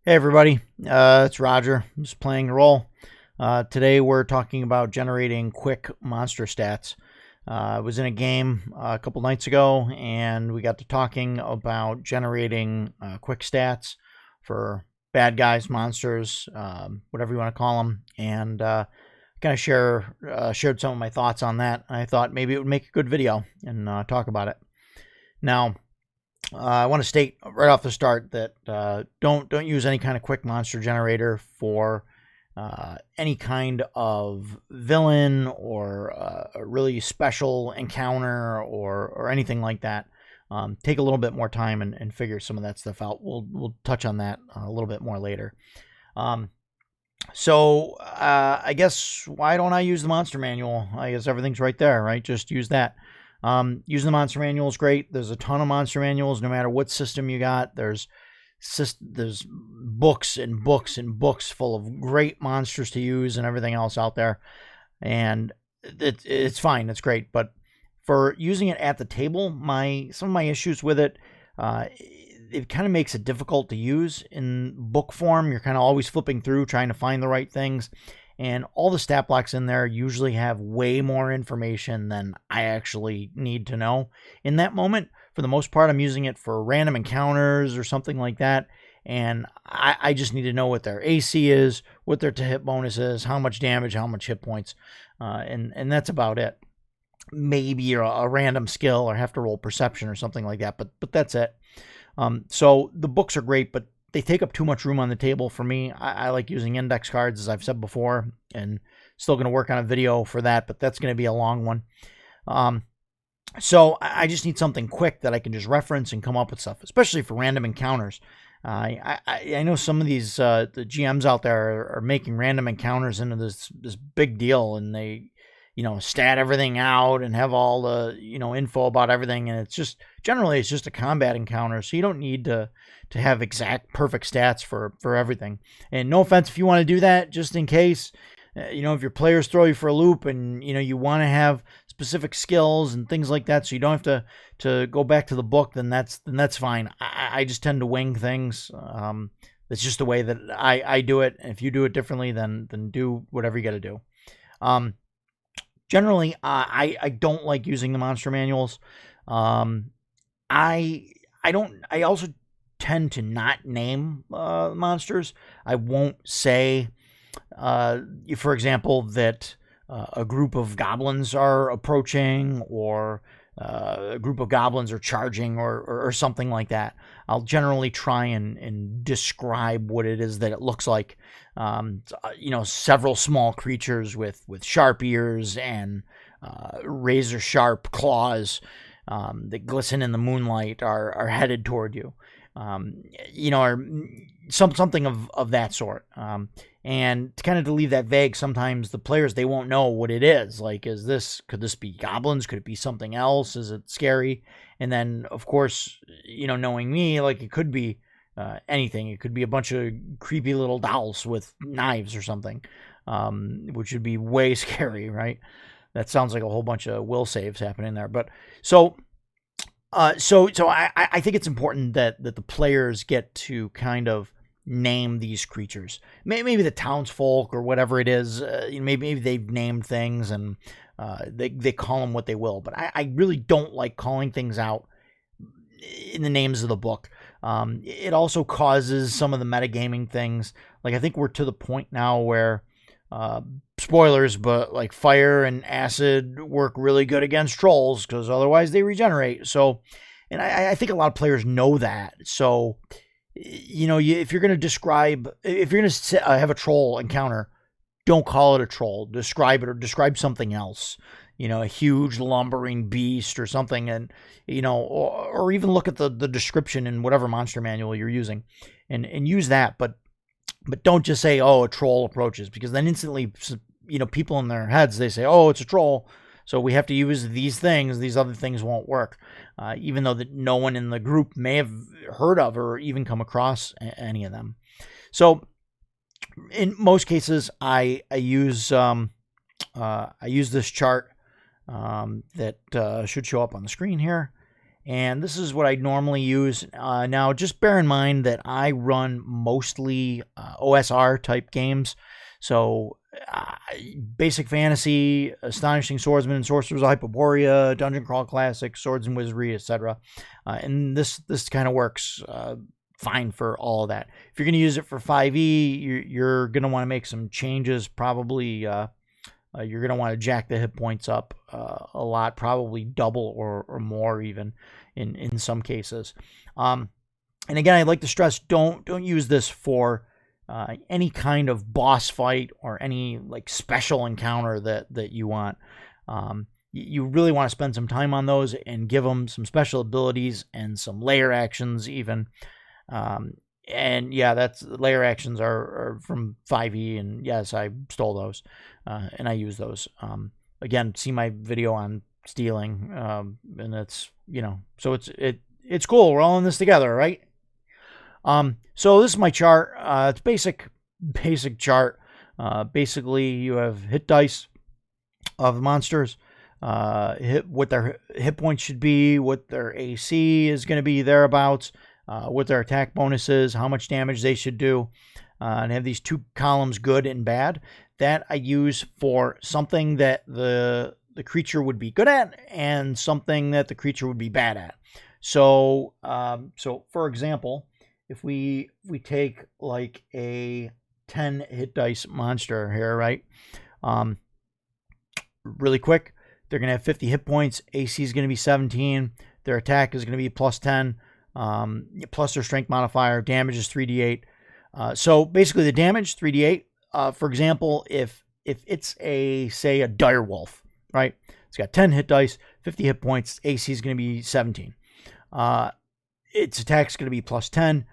Hey everybody, it's Roger. I'm just playing the role. Today we're talking about generating quick monster stats. I was in a game a couple nights ago and we got to talking about generating quick stats for bad guys, monsters, whatever you want to call them, and kind of shared some of my thoughts on that. I thought maybe it would make a good video and talk about it. Now, I want to state right off the start that don't use any kind of quick monster generator for any kind of villain or a really special encounter or anything like that. Take a little bit more time and figure some of that stuff out. We'll touch on that a little bit more later. So I guess why don't I use the monster manual? I guess everything's right there, right? Just use that. Using the monster manual is great. There's a ton of monster manuals, no matter what system you got. There's books and books and books full of great monsters to use and everything else out there, and it's fine. It's great, but for using it at the table, some of my issues with it, it kind of makes it difficult to use in book form. You're kind of always flipping through trying to find the right things. And all the stat blocks in there usually have way more information than I actually need to know in that moment. For the most part, I'm using it for random encounters or something like that. And I just need to know what their AC is, what their to hit bonus is, how much damage, how much hit points. And that's about it. Maybe a random skill or have to roll perception or something like that. But that's it. So the books are great, but they take up too much room on the table for me. I like using index cards, as I've said before, and still going to work on a video for that, but that's going to be a long one. So I just need something quick that I can just reference and come up with stuff, especially for random encounters. I know some of these the GMs out there are making random encounters into this big deal, and they stat everything out and have all the info about everything, and it's just generally it's just a combat encounter, so you don't need to have exact perfect stats for everything. And no offense if you want to do that, just in case if your players throw you for a loop and you want to have specific skills and things like that, so you don't have to go back to the book, then that's fine. I just tend to wing things. That's just the way that I do it. And if you do it differently, then do whatever you got to do. Generally, I don't like using the monster manuals. I also tend to not name monsters. I won't say, for example, that a group of goblins are approaching, or a group of goblins are charging, or something like that. I'll generally try and describe what it is that it looks like. Several small creatures with sharp ears and razor sharp claws that glisten in the moonlight are headed toward you. Or something of that sort. And to leave that vague, sometimes the players, they won't know what it is. Like, could this be goblins? Could it be something else? Is it scary? And then, of course, knowing me, like, it could be anything. It could be a bunch of creepy little dolls with knives or something, which would be way scary, right? That sounds like a whole bunch of will saves happening there. But so I think it's important that the players get to kind of name these creatures. Maybe the townsfolk or whatever it is. Maybe they've named things and they call them what they will. But I really don't like calling things out in the names of the book. It also causes some of the metagaming things. Like, I think we're to the point now where spoilers, but like fire and acid work really good against trolls because otherwise they regenerate. So, and I think a lot of players know that. So, if you're going to have a troll encounter, don't call it a troll. Describe it, or describe something else. A huge lumbering beast or something, and or even look at the description in whatever monster manual you're using, and use that. But don't just say, oh, a troll approaches, because then instantly, people in their heads, they say, oh, it's a troll, so we have to use these things. These other things won't work, even though that no one in the group may have heard of or even come across any of them. So in most cases, I use this chart that should show up on the screen here, And this is what I normally use. Now, just bear in mind that I run mostly OSR type games. So, Basic Fantasy, Astonishing Swordsman, Sorcerers of Hyperborea, Dungeon Crawl Classic, Swords and Wizardry, etc. And this kind of works fine for all of that. If you're going to use it for 5e, you're going to want to make some changes. Probably you're going to want to jack the hit points up a lot, probably double or more even in some cases. And again, I'd like to stress, don't use this for any kind of boss fight or any like special encounter that you want. You really want to spend some time on those and give them some special abilities and some layer actions even. And yeah, that's layer actions are from 5e, and yes, I stole those and I use those. Again, see my video on stealing, and it's, you know, so it's cool. We're all in this together, right? So this is my chart. It's basic chart. Basically, you have hit dice of the monsters, what their hit points should be, what their AC is going to be thereabouts, what their attack bonuses, how much damage they should do, and I have these two columns, good and bad, that I use for something that the creature would be good at and something that the creature would be bad at. So, for example, if we take like a 10 hit dice monster here, right? Really quick, they're going to have 50 hit points. AC is going to be 17. Their attack is going to be plus 10, plus their strength modifier. Damage is 3d8. So basically the damage, 3d8. For example, if it's say a dire wolf, right? It's got 10 hit dice, 50 hit points. AC is going to be 17. Its attack is going to be plus 10.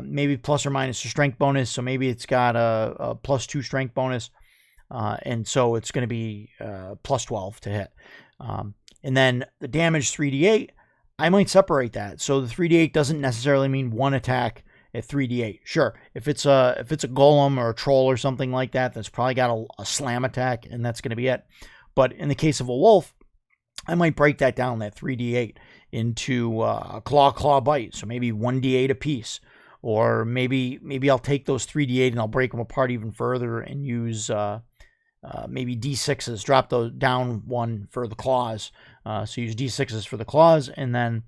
Maybe plus or minus a strength bonus. So maybe it's got a plus 2 strength bonus. And so it's going to be plus 12 to hit. And then the damage 3d8, I might separate that. So the 3d8 doesn't necessarily mean one attack at 3d8. Sure, if it's a golem or a troll or something like that, that's probably got a slam attack, and that's going to be it. But in the case of a wolf, I might break that down, that 3d8, into a claw bite. So maybe 1d8 a piece. Or maybe I'll take those 3d8 and I'll break them apart even further and use maybe d6s, drop those down one for the claws. So use d6s for the claws, and then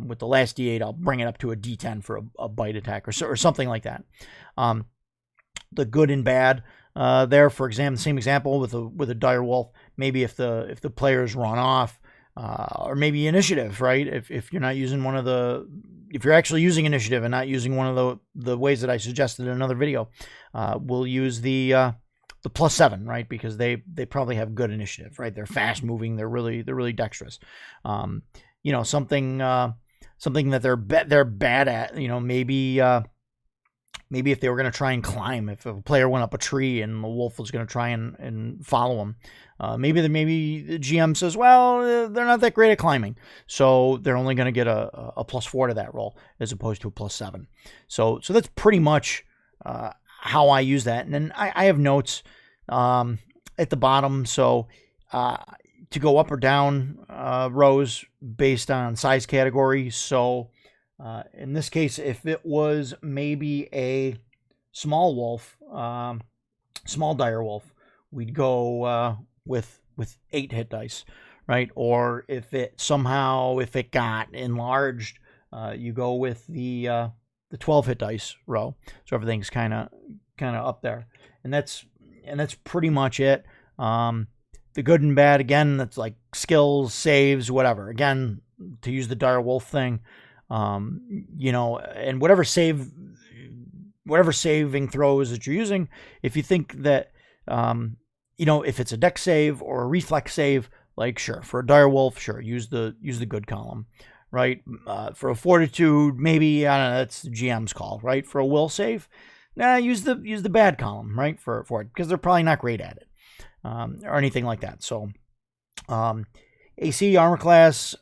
with the last d8, I'll bring it up to a d10 for a bite attack or something like that. The good and bad there, for example, the same example with a dire wolf. Maybe if the players run off, or maybe initiative, right? If you're not using if you're actually using initiative and not using one of the ways that I suggested in another video, we'll use the plus 7, right? Because they probably have good initiative, right? They're fast moving. They're really dexterous. You know, something that they're bad at. You know, maybe if they were going to try and climb, if a player went up a tree and the wolf was going to try and follow him, maybe the GM says, well, they're not that great at climbing, so they're only going to get a plus 4 to that roll as opposed to a plus 7. So that's pretty much how I use that. And then I have notes at the bottom, so to go up or down rows based on size category. So in this case, if it was maybe a small wolf, small dire wolf, we'd go with 8 hit dice, right? Or if it got enlarged, you go with the 12 hit dice row. So everything's kind of up there, and that's pretty much it. The good and bad, again, that's like skills, saves, whatever. Again, to use the dire wolf thing. You know, and whatever saving throws that you're using, if you think that, you know, if it's a dex save or a reflex save, like, sure, for a dire wolf, sure, use the good column, right? For a fortitude, maybe, I don't know, that's the GM's call, right? For a will save, use the bad column, right? For it, because they're probably not great at it, or anything like that. So, AC, armor class,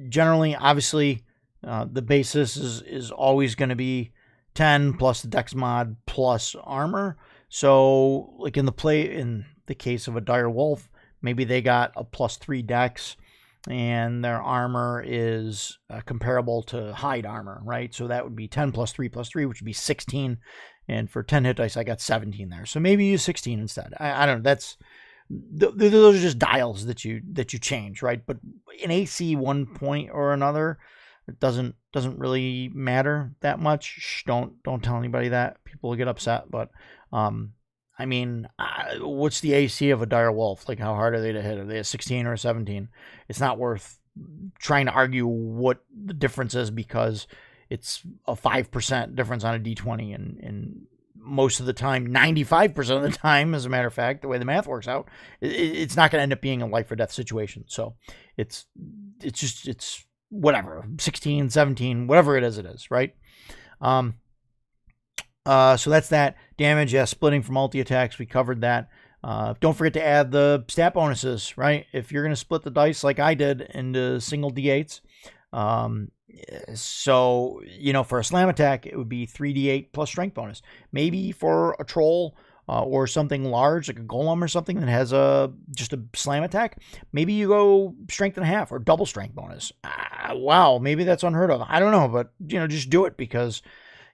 generally, obviously, the basis is always going to be 10 plus the dex mod plus armor. So, like in the case of a dire wolf, maybe they got a plus 3 dex. and their armor is comparable to hide armor, right? So that would be 10 plus 3 plus 3, which would be 16. And for 10 hit dice, I got 17 there. So maybe use 16 instead. I don't know. Those are just dials that you change, right? But in AC, 1 point or another, it doesn't really matter that much. Shh, don't tell anybody that. People will get upset. But I mean, what's the AC of a dire wolf? Like, how hard are they to hit? Are they a 16 or a 17? It's not worth trying to argue what the difference is, because it's a 5% difference on a D20, and most of the time, 95% of the time, as a matter of fact, the way the math works out, it's not going to end up being a life or death situation. So it's whatever, 16, 17, whatever it is, right? So that's that. Damage, yeah, splitting for multi-attacks, we covered that. Don't forget to add the stat bonuses, right? If you're going to split the dice like I did into single D8s, so, for a slam attack, it would be 3d8 plus strength bonus. Maybe for a troll or something large, like a golem or something that has just a slam attack, maybe you go strength and a half or double strength bonus. Wow, maybe that's unheard of. I don't know, but, just do it, because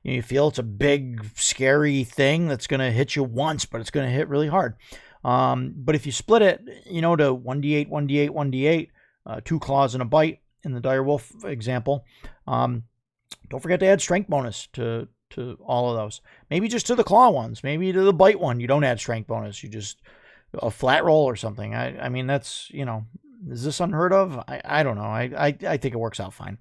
you feel it's a big, scary thing that's going to hit you once, but it's going to hit really hard. But if you split it, to 1d8, 1d8, 1d8, 2 claws and a bite, in the dire wolf example, don't forget to add strength bonus to all of those. Maybe just to the claw ones. Maybe to the bite one, you don't add strength bonus. You just a flat roll or something. I mean, that's, is this unheard of? I don't know. I think it works out fine.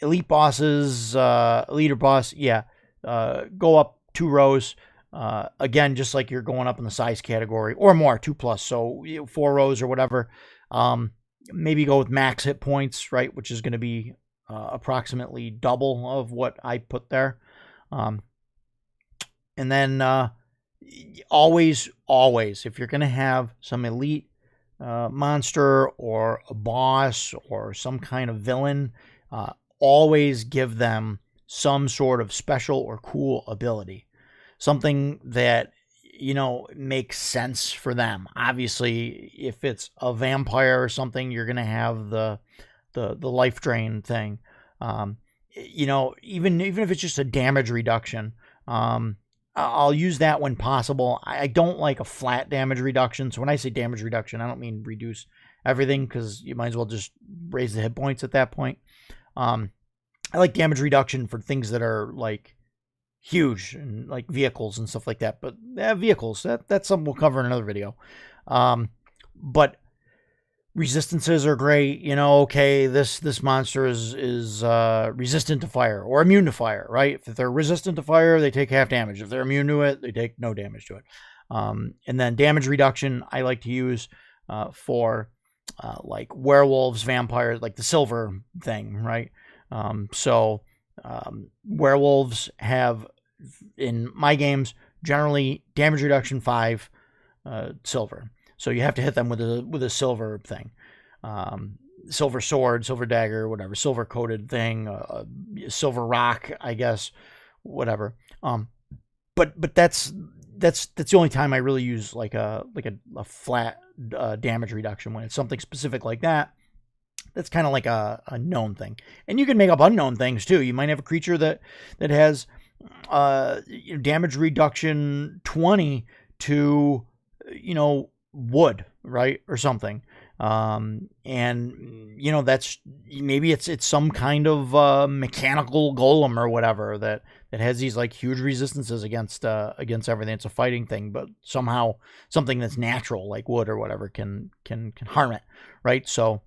Elite bosses, leader boss, yeah, go up 2 rows. Again, just like you're going up in the size category or more, 2+. So 4 rows or whatever. Maybe go with max hit points, right, which is going to be approximately double of what I put there. And then always, if you're going to have some elite monster or a boss or some kind of villain, always give them some sort of special or cool ability. Something that makes sense for them. Obviously, if it's a vampire or something, you're going to have the life drain thing. Even if it's just a damage reduction, I'll use that when possible. I don't like a flat damage reduction. So when I say damage reduction, I don't mean reduce everything, because you might as well just raise the hit points at that point. I like damage reduction for things that are like huge, and like vehicles and stuff like that. But vehicles, that's something we'll cover in another video. But resistances are great. Okay, this monster is resistant to fire or immune to fire, right? If they're resistant to fire, they take half damage. If they're immune to it, they take no damage to it. And then damage reduction, I like to use for like werewolves, vampires, like the silver thing, right? Werewolves have, in my games, generally damage reduction 5 silver. So you have to hit them with a silver thing. Silver sword, silver dagger, whatever, silver coated thing, silver rock, I guess, whatever. But that's the only time I really use like a flat damage reduction, when it's something specific like that. That's kind of like a known thing. And you can make up unknown things too. You might have a creature that has damage reduction 20 to wood, right, or something. And that's, maybe it's some kind of mechanical golem or whatever that has these like huge resistances against everything. It's a fighting thing, but somehow something that's natural like wood or whatever can harm it, right? So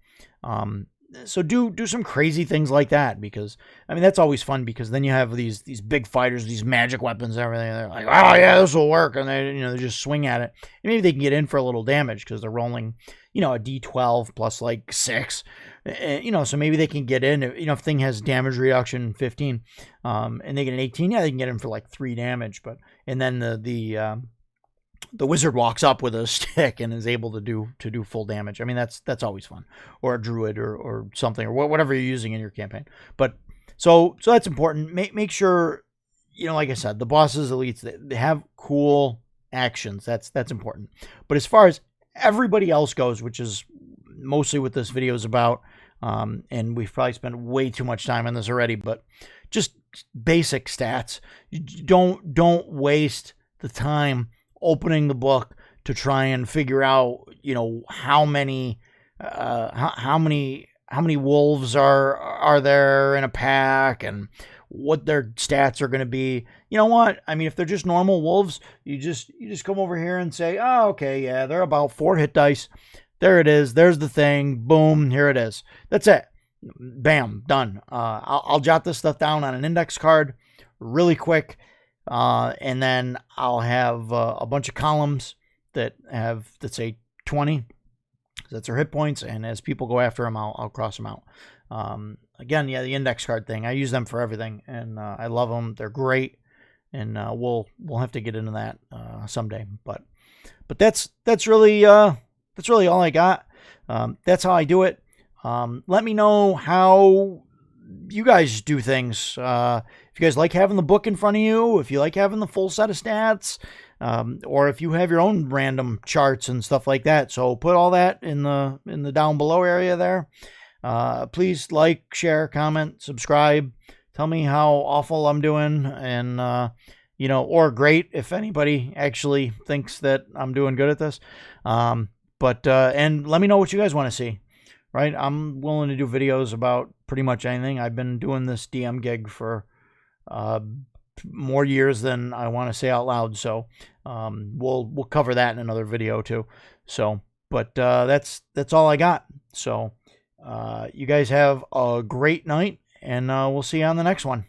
do some crazy things like that, because that's always fun, because then you have these big fighters, these magic weapons and everything, and they're like, oh yeah, this will work, and they they just swing at it, and maybe they can get in for a little damage because they're rolling a d12 plus like 6, so maybe they can get in, if thing has damage reduction 15, and they get an 18, yeah, they can get in for like 3 damage, and then the wizard walks up with a stick and is able to do full damage. That's always fun. Or a druid or something, or whatever you're using in your campaign. But so that's important. Make sure, like I said, the bosses, elites, they have cool actions. That's important. But as far as everybody else goes, which is mostly what this video is about. And we've probably spent way too much time on this already, but just basic stats. Don't waste the time opening the book to try and figure out, how many wolves are there in a pack and what their stats are going to be. You know what? I mean, if they're just normal wolves, you just come over here and say, oh, okay, yeah, they're about 4 hit dice. There it is. There's the thing. Boom. Here it is. That's it. Bam. Done. I'll jot this stuff down on an index card really quick. And then I'll have a bunch of columns that say 20. That's their hit points. And as people go after them, I'll cross them out. Again, yeah, the index card thing. I use them for everything, and I love them. They're great, and we'll have to get into that someday. But that's really all I got. That's how I do it. Let me know how you guys do things. If you guys like having the book in front of you, if you like having the full set of stats, or if you have your own random charts and stuff like that. So put all that in the down below area there. Please like, share, comment, subscribe. Tell me how awful I'm doing, and or great if anybody actually thinks that I'm doing good at this. And let me know what you guys want to see. Right, I'm willing to do videos about pretty much anything. I've been doing this DM gig for more years than I want to say out loud. So we'll cover that in another video too. So, but that's all I got. So you guys have a great night, and we'll see you on the next one.